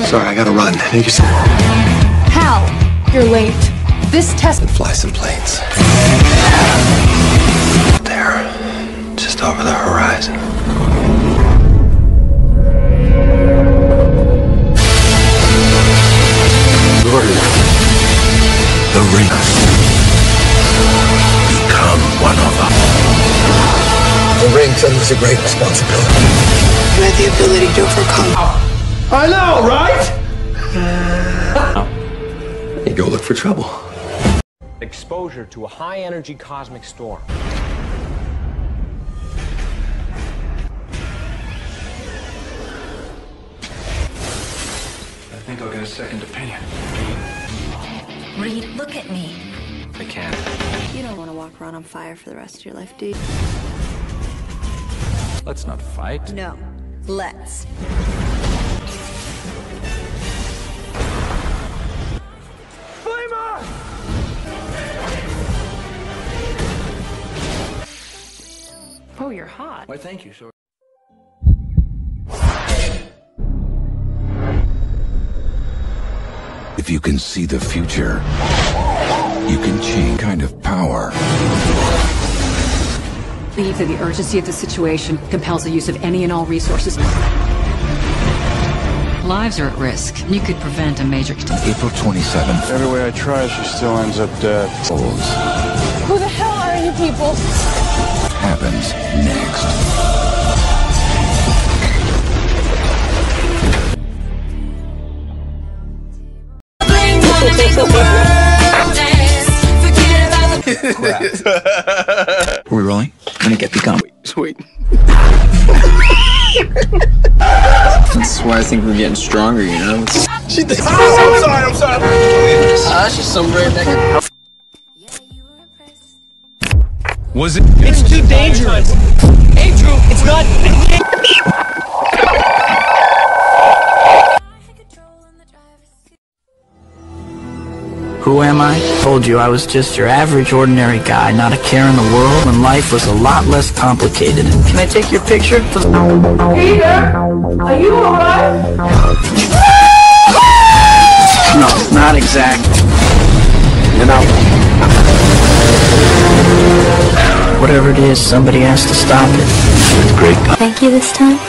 Sorry, I gotta run. Thank you so much. Hal, you're late. This test... And fly some planes. There. Just over the horizon. Lord. The ring. Become one of us. The ring comes with a great responsibility. You have the ability to overcome. I know, right? You go look for trouble. Exposure to a high-energy cosmic storm. I think I'll get a second opinion. Reed, look at me. I can't. You don't want to walk around on fire for the rest of your life, do you? Let's not fight. No. Let's. Oh, you're hot. Why, thank you, sir. If you can see the future, you can change kind of power. I believe that the urgency of the situation compels the use of any and all resources. Lives are at risk. You could prevent a major catastrophe. April 27th. Every way I try, she still ends up dead. Who the hell are you people? Happens next. Crap. Are we rolling? I'm gonna get the gun. Sweet. That's why I think we're getting stronger, you know? She thinks I'm sorry. That's just some redneck. Was it? It's too dangerous. Andrew, it's not. Who am I? Told you I was just your average, ordinary guy, not a care in the world, when life was a lot less complicated. Can I take your picture? Peter, are you alright? No, not exactly. You know, whatever it is, somebody has to stop it. It's great. Thank you this time.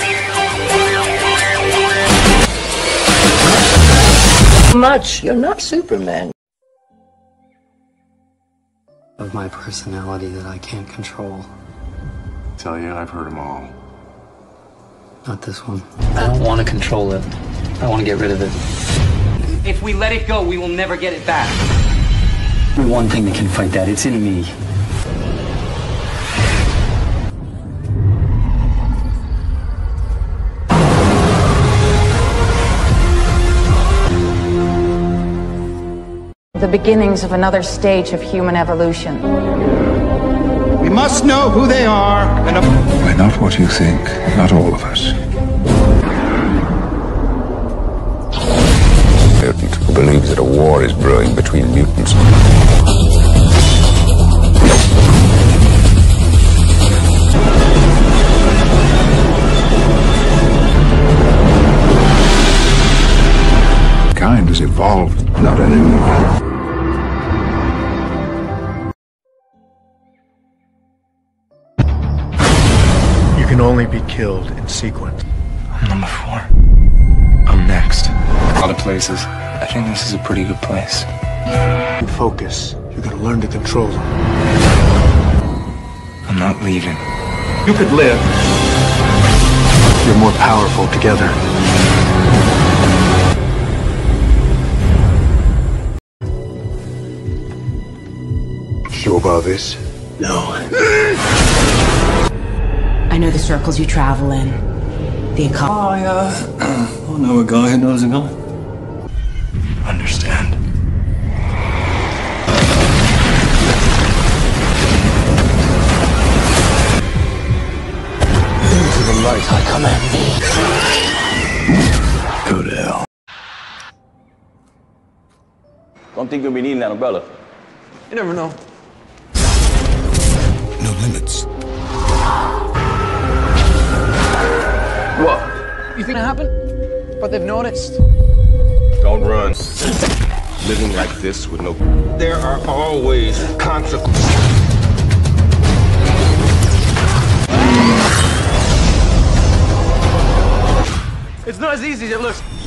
Much. You're not Superman. Of my personality that I can't control. Tell you, I've heard them all. Not this one. I don't want to control it. I want to get rid of it. If we let it go, we will never get it back. There's one thing that can fight that. It's in me. The beginnings of another stage of human evolution. We must know who they are and... We're not what you think, not all of us. Mutant who believes that a war is brewing between mutants. Kind has evolved, not anymore. You can only be killed in sequence. I'm number 4. I'm next. A lot of places. I think this is a pretty good place. Focus. You gotta learn to control them. I'm not leaving. You could live. You're more powerful together. Sure about this? No. I know the circles you travel in. The I know a guy who knows a guy. Understand. Into the light I command thee. Go to hell. Don't think you'll be needing that umbrella. You never know. No limits. What? You think it happened? But they've noticed. Don't run. Living like this with no... There are always consequences. It's not as easy as it looks.